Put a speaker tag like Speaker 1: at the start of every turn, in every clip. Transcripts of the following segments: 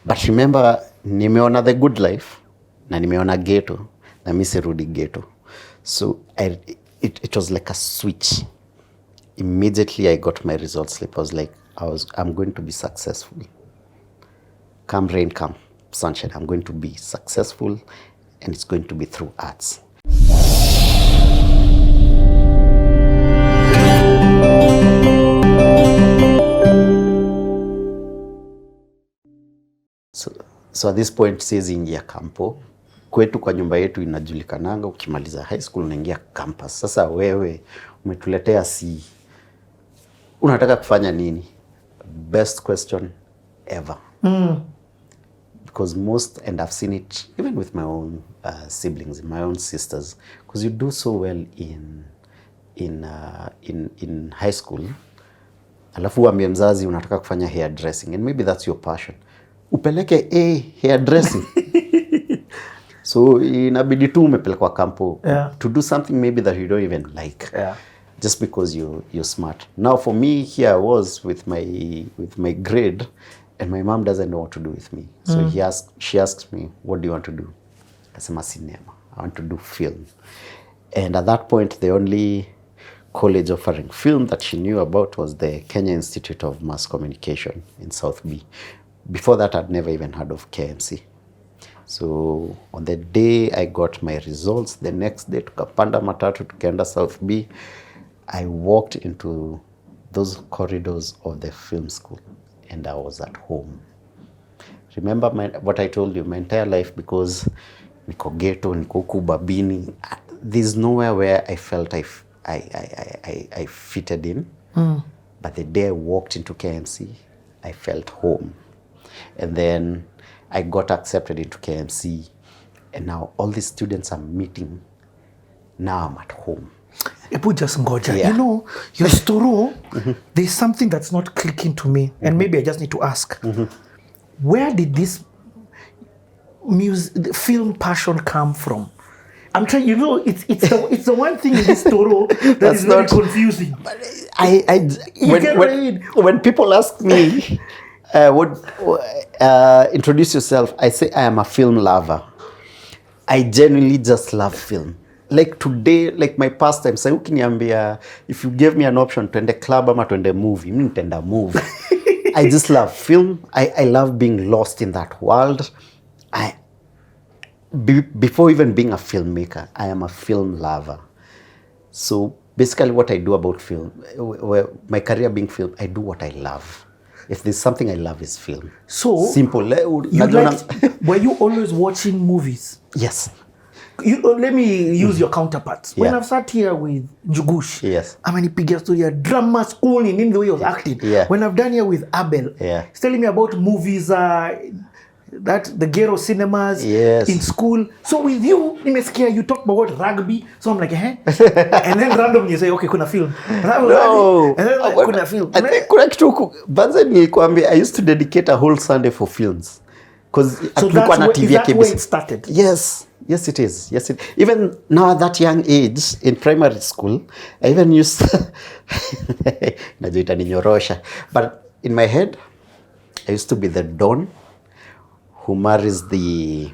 Speaker 1: But remember, nimeona the good life, na nimeona ghetto, na mi sirudi ghetto. So it was like a switch. Immediately I got my results slip. I was like, I'm going to be successful. Come rain, come sunshine, I'm going to be successful, and it's going to be through arts. So at this point siwezi ingia kampo. Kwetu kwa nyumba yetu inajulikananga ukimaliza high school unaingia campus. Sasa wewe umetuletea C. Unataka kufanya nini? Best question ever. Because most, and I've seen it even with my own siblings, my own sisters, because you do so well in high school. Alafu uambie mzazi unataka kufanya hairdressing, and maybe that's your passion. Upeleke hairdressing. So inabidi tu umepelekwa kampo to do something maybe that you don't even like. Just because you're smart. Now for me, here I was with my grade, and my mom doesn't know what to do with me. So she asked me, what do you want to do? I said, cinema. I want to do film. And at that point, the only college offering film that she knew about was the Kenya Institute of Mass Communication in South B. Before that, I'd never even heard of KMC. So on the day I got my results, the next day tukapanda matatu tukaenda South B, I walked into those corridors of the film school and I was at home. Remember what I told you, my entire life, because niko ghetto, niko huku Babini, there's nowhere where I felt I fitted in. But the day I walked into KMC, I felt home. And then I got accepted into KMC, and now all these students I'm meeting, now I'm at home.
Speaker 2: Ebu just ngoja. You know, your story, there's something that's not clicking to me, and maybe I just need to ask. Where did this film passion come from? I'm trying, you know, it's the one thing in this story that is very confusing.
Speaker 1: When people ask me, introduce yourself, I say I am a film lover. I genuinely just love film. Like today, like my pastime, say ukiniambia, if you gave me an option to ende club ama to ende movie, mimi nitaenda movie. I just love film. I love being lost in that world. Before even being a filmmaker, I am a film lover. So basically what I do about film, my career being film, I do what I love. If there's something I love, is film. So simple.
Speaker 2: Were you always watching movies?
Speaker 1: Yes.
Speaker 2: Let me use your counterparts. When I've sat here with Njugush, amenipigia story ya drama school in the way of acting. When I've done here with Abel, he's telling me about movies, that the ghetto cinemas in school. So with you, nimesikia you talk about rugby. So I'm like, and then randomly you say, okay, kuna film.
Speaker 1: No.
Speaker 2: And then kuna film.
Speaker 1: I think I used to dedicate a whole Sunday for films. Because
Speaker 2: is that where it started?
Speaker 1: Yes, it is. Even now at that young age, in primary school, I even used najuita ninyorosha. But in my head, I used to be the Don who marries the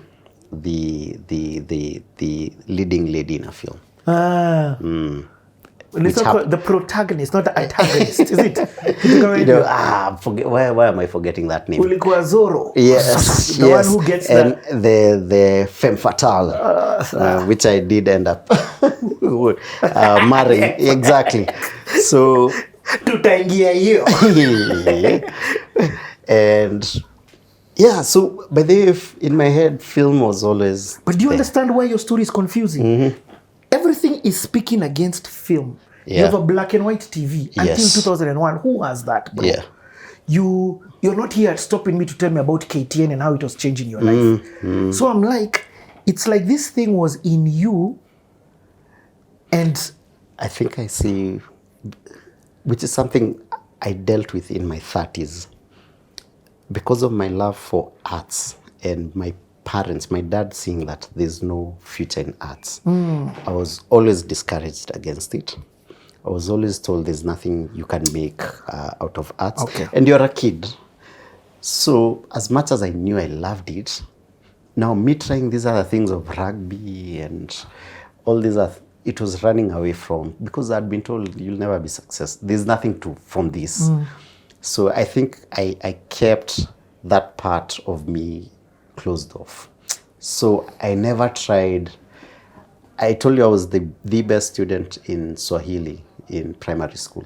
Speaker 1: leading lady in a film.
Speaker 2: The protagonist, not the antagonist, is it?
Speaker 1: Why am I forgetting that name?
Speaker 2: Ulikuwa Zorro.
Speaker 1: Yes.
Speaker 2: The one who gets
Speaker 1: the femme fatale, which I did end up marrying. Exactly. So
Speaker 2: tutaingia hiyo.
Speaker 1: And so by the way, in my head, film was always.
Speaker 2: But do you understand why your story is confusing? Everything is speaking against film. You have a black and white TV until 2001. Who has that, bro? You're not here stopping me to tell me about KTN and how it was changing your life. So I'm like, it's like this thing was in you, and
Speaker 1: I think I see, which is something I dealt with in my 30s. Because of my love for arts and my parents, my dad seeing that there's no future in arts, I was always discouraged against it. I was always told there's nothing you can make out of arts. And you're a kid. So as much as I knew I loved it, now me trying these other things of rugby and all these other, it was running away from, because I'd been told you'll never be successful. There's nothing from this. So I think I kept that part of me closed off. So I never tried. I told you I was the best student in Swahili in primary school.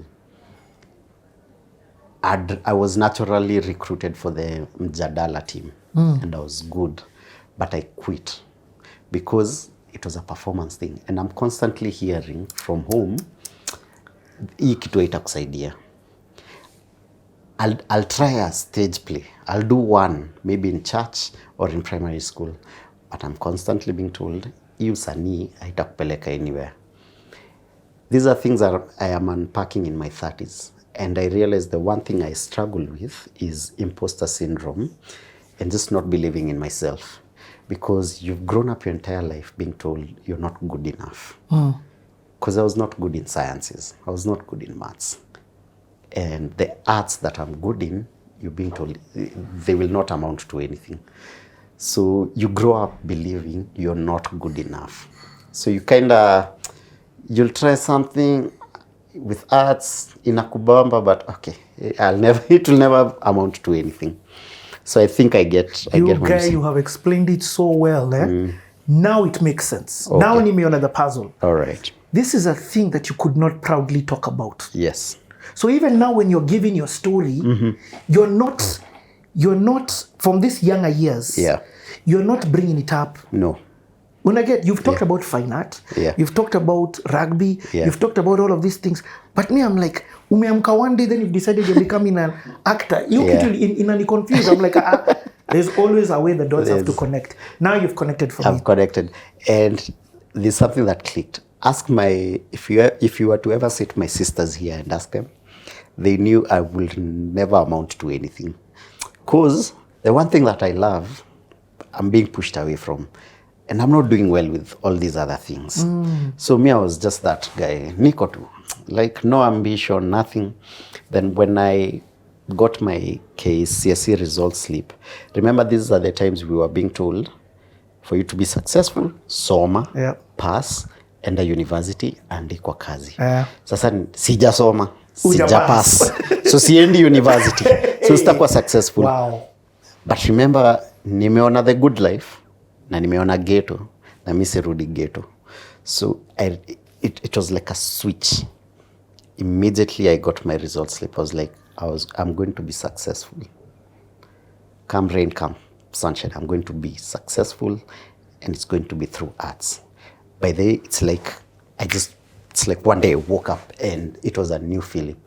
Speaker 1: I was naturally recruited for the Mjadala team, and I was good, but I quit because it was a performance thing, and I'm constantly hearing from home, hii kitu haitakusaidia. I'll try a stage play. I'll do one, maybe in church or in primary school, but I'm constantly being told, hii usanii haitakupeleka anywhere. These are things that I am unpacking in my 30s. And I realized the one thing I struggle with is imposter syndrome and just not believing in myself. Because you've grown up your entire life being told you're not good enough. Because I was not good in sciences. I was not good in maths. And the arts that I'm good in, you're being told they will not amount to anything. So you grow up believing you're not good enough. So you you'll try something with arts inakubamba, but okay, it will never amount to anything. So I think I get
Speaker 2: you have explained it so well. Now it makes sense. Okay. Now nimeona the puzzle.
Speaker 1: All right.
Speaker 2: This is a thing that you could not proudly talk about.
Speaker 1: Yes.
Speaker 2: So even now when you're giving your story, you're not from these younger years.
Speaker 1: Yeah.
Speaker 2: You're not bringing it up.
Speaker 1: No.
Speaker 2: You've talked about fine art, you've talked about rugby, you've talked about all of these things. But me, I'm like, umeamka one day, then you've decided you're becoming an actor. You in confused. I'm like, there's always a way the dots have to connect. Now you've connected for me.
Speaker 1: I've connected. And there's something that clicked. If you were to ever sit my sisters here and ask them, they knew I will never amount to anything. Because the one thing that I love, I'm being pushed away from. And I'm not doing well with all these other things. So me, I was just that guy, niko tu. Like no ambition, nothing. Then when I got my KCSE results slip, remember these are the times we were being told, for you to be successful, soma, pass, enda university, andikwa kazi. Sasa sijasoma, sijapass. So siendi university. So sitakuwa successful.
Speaker 2: Wow.
Speaker 1: But remember, nimeona the good life. Na nimeona ghetto na mimi sirudi ghetto. So it was like a switch. Immediately I got my results slip. I was like, I'm going to be successful. Come rain, come sunshine, I'm going to be successful, and it's going to be through arts. By the way, it's like one day I woke up and it was a new feeling.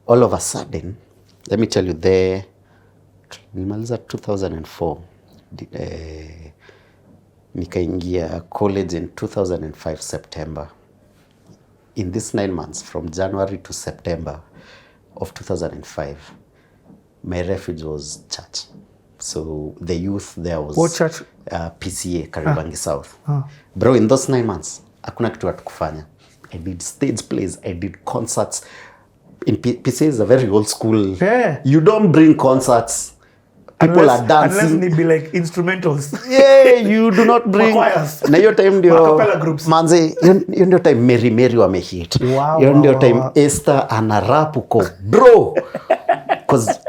Speaker 1: All of a sudden, let me tell you, nimaliza 2004. Nikaingia college in 2005 September. In these 9 months, from January to September of 2005, my refuge was church. So the youth there was...
Speaker 2: What church?
Speaker 1: PCA, Karibangi South. Bro, in those 9 months, hakuna kitu hatukufanya. I did stage plays, I did concerts. In PCA is a very old school.
Speaker 2: Yeah.
Speaker 1: You don't bring concerts. People are dancing.
Speaker 2: Unless they be like instrumentals.
Speaker 1: Yeah, you do not bring.
Speaker 2: Choirs.
Speaker 1: Na hiyo time ndio
Speaker 2: Acapella groups.
Speaker 1: Manze, hiyo ndio time Mary wamehit. Hiyo ndio time Esther ana rap uko bro. Cause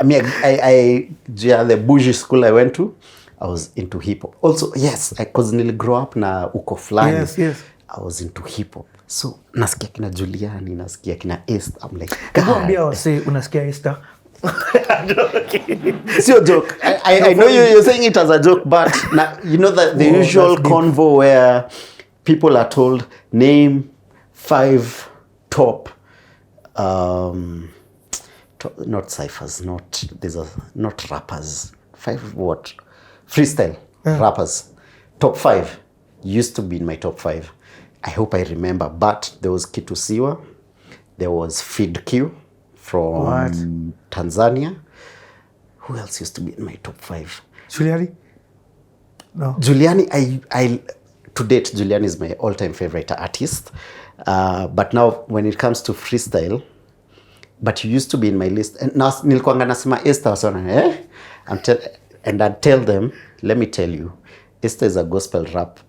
Speaker 1: the bougie school I went to, I was into hip hop. Also, yes, cause nili grow up na uko flani.
Speaker 2: Yes.
Speaker 1: I was into hip hop. So, nasikia kina Juliani, nasikia kina Esther. I'm like,
Speaker 2: Ambia wase unasikia Esther.
Speaker 1: It's your joke. I know you're saying it as a joke, but you know that the usual convo where people are told, name 5 top, not ciphers, not rappers. 5 what? Freestyle rappers. Top 5 used to be in my top 5. I hope I remember, but there was Kitu Siwa, there was Feed Q from Tanzania. Who else used to be in my top 5?
Speaker 2: Juliani? No.
Speaker 1: Juliani, I to date, Juliani is my all-time favorite artist. But now, when it comes to freestyle, but he used to be in my list. And now, nilikuanga nasema Esther wasona, and I'd tell them, let me tell you, Esther is a gospel rap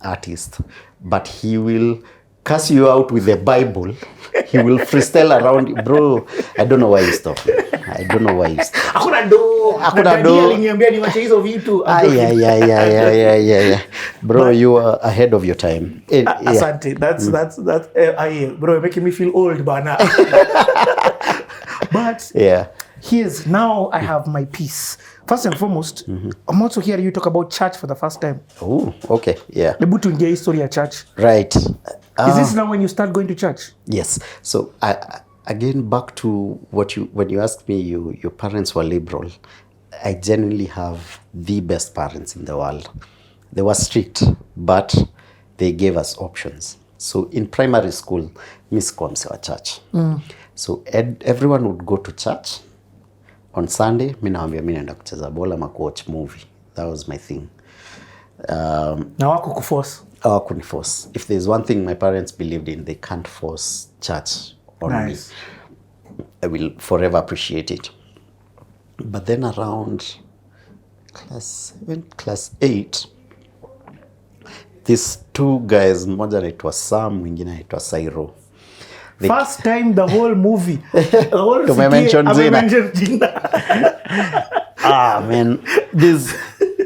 Speaker 1: artist, but he will curse you out with the Bible. He will freestyle around you. Bro, I don't know why you stopped. I don't know why you stopped.
Speaker 2: Hakuna do. Aliniambia niwache hizo vitu.
Speaker 1: Yeah. Bro, you are ahead of your time.
Speaker 2: Asante. That's bro, you're making me feel old, bana. But here's now I have my piece. First and foremost, I'm also hearing you talk about church for the first time.
Speaker 1: Oh, okay, yeah.
Speaker 2: Nebu tuingie history ya church.
Speaker 1: Right.
Speaker 2: Is this now when you start going to church?
Speaker 1: Yes. So again, back to when you asked me, your parents were liberal. I genuinely have the best parents in the world. They were strict, but they gave us options. So in primary school, Miss Kwamse wa church. So everyone would go to church. On Sunday, mi naambia mi naenda kucheza bola ama watch movie. That was my thing.
Speaker 2: Na wako kuforce?
Speaker 1: Hawakuniforce. If there's one thing my parents believed in, they can't force church on me. I will forever appreciate it. But then around class 7, class 8, these two guys, mmoja anaitwa Sam, mwingine anaitwa Sairo.
Speaker 2: First time the whole movie. The whole
Speaker 1: city,
Speaker 2: mention Gina.
Speaker 1: Man.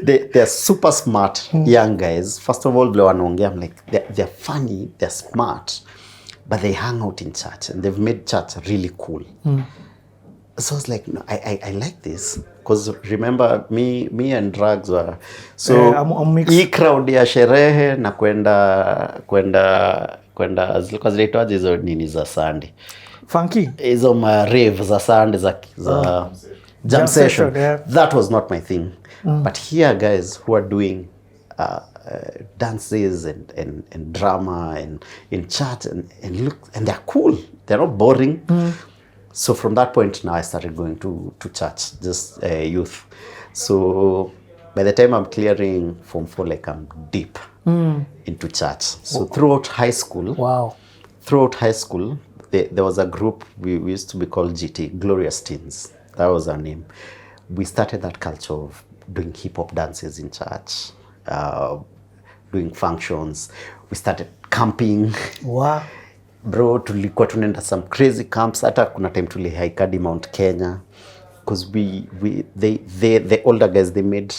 Speaker 1: They're super smart young guys. First of all, I'm like, they're funny, they're smart, but they hang out in church and they've made church really cool. So I was like, no, I like this. Because remember, me and drugs were... So, hii crowd ya sherehe na kwenda zilikuwa zinaitwaje hizo nini za Sunday.
Speaker 2: Funky?
Speaker 1: Hizo rave za Sunday za jam session. That was not my thing. But here guys who are doing dances and drama and in chat and they're cool. They're not boring. So from that point now I started going to church, just youth. So by the time I'm clearing Form 4, like I'm deep into church. So throughout high school, there was a group we used to be called GT, Glorious Teens. That was our name. We started that culture of doing hip hop dances in church, doing functions. We started camping.
Speaker 2: Wow.
Speaker 1: Bro, tulikuwa tunaenda some crazy camps. Hata kuna time tulihike Mount Kenya. Because the older guys, they made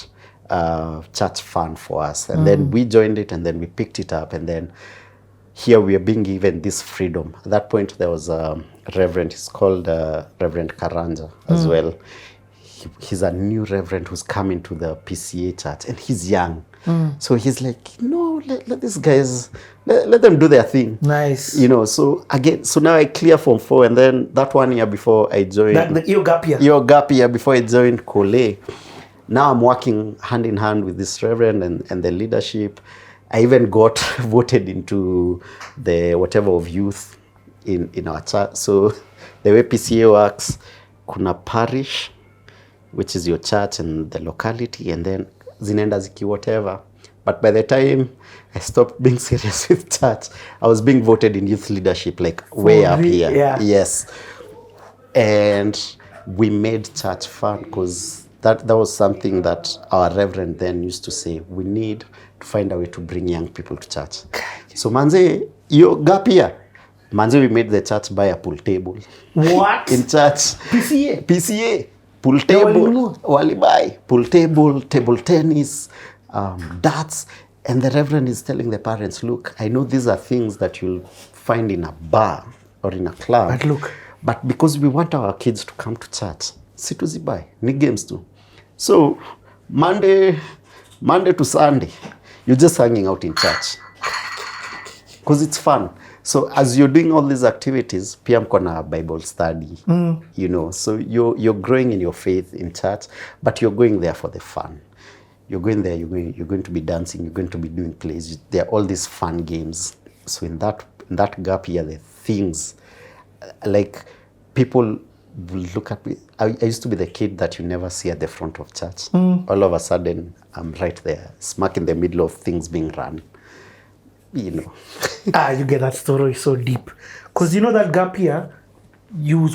Speaker 1: church fun for us. And then we joined it and then we picked it up. And then here we are being given this freedom. At that point, there was a reverend. He's called Reverend Karanja as well. He's a new reverend who's come into the PCA church. And he's young. So he's like, no, let these guys, let them do their thing.
Speaker 2: Nice.
Speaker 1: You know, so again, so now I clear Form 4 and then that 1 year before I joined.
Speaker 2: Your gap year.
Speaker 1: Your gap year before I joined Kole. Now I'm working hand in hand with this reverend and the leadership. I even got voted into the whatever of youth in our church. So the way PCA works, kuna parish, which is your church and the locality, and then zinaenda ziki whatever. But by the time I stopped being serious with church, I was being voted in youth leadership, like way up here.
Speaker 2: Yeah.
Speaker 1: Yes. And we made church fun because that was something that our reverend then used to say, we need to find a way to bring young people to church. So manze, yo gap here. Manze, we made the church buy a pool table.
Speaker 2: What?
Speaker 1: In church. PCA. Pool table, walibai, pool table, table tennis, darts. And the reverend is telling the parents, look, I know these are things that you'll find in a bar or in a club. But because we want our kids to come to church, situzibai, ni games too. So Monday to Sunday, you're just hanging out in church. Because it's fun. So as you're doing all these activities, pia mko na Bible study, you know. So you're growing in your faith in church, but you're going there for the fun. You're going there, you're going to be dancing, you're going to be doing plays. There are all these fun games. So in that gap here, the things, like people will look at me. I used to be the kid that you never see at the front of church. All of a sudden, I'm right there, smack in the middle of things being run. You know.
Speaker 2: You get that story so deep. Because you know that gap year,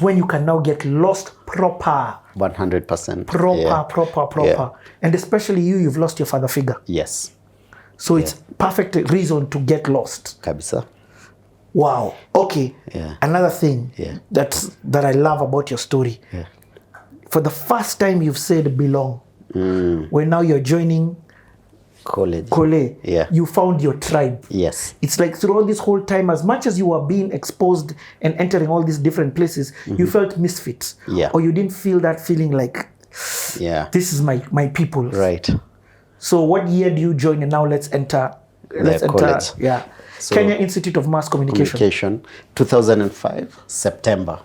Speaker 2: when you can now get lost proper.
Speaker 1: 100%.
Speaker 2: Proper. Yeah. And especially you've lost your father figure.
Speaker 1: Yes.
Speaker 2: So it's perfect reason to get lost.
Speaker 1: Kabisa.
Speaker 2: Wow. Okay.
Speaker 1: Yeah.
Speaker 2: Another thing that I love about your story.
Speaker 1: Yeah.
Speaker 2: For the first time you've said belong. When now you're joining college.
Speaker 1: Yeah.
Speaker 2: You found your tribe.
Speaker 1: Yes.
Speaker 2: It's like throughout this whole time, as much as you were being exposed and entering all these different places, you felt misfits.
Speaker 1: Yeah.
Speaker 2: Or you didn't feel that feeling like, this is my people.
Speaker 1: Right.
Speaker 2: So what year do you join? And now let's enter
Speaker 1: college.
Speaker 2: Yeah. So, Kenya Institute of Mass Communication.
Speaker 1: 2005, September.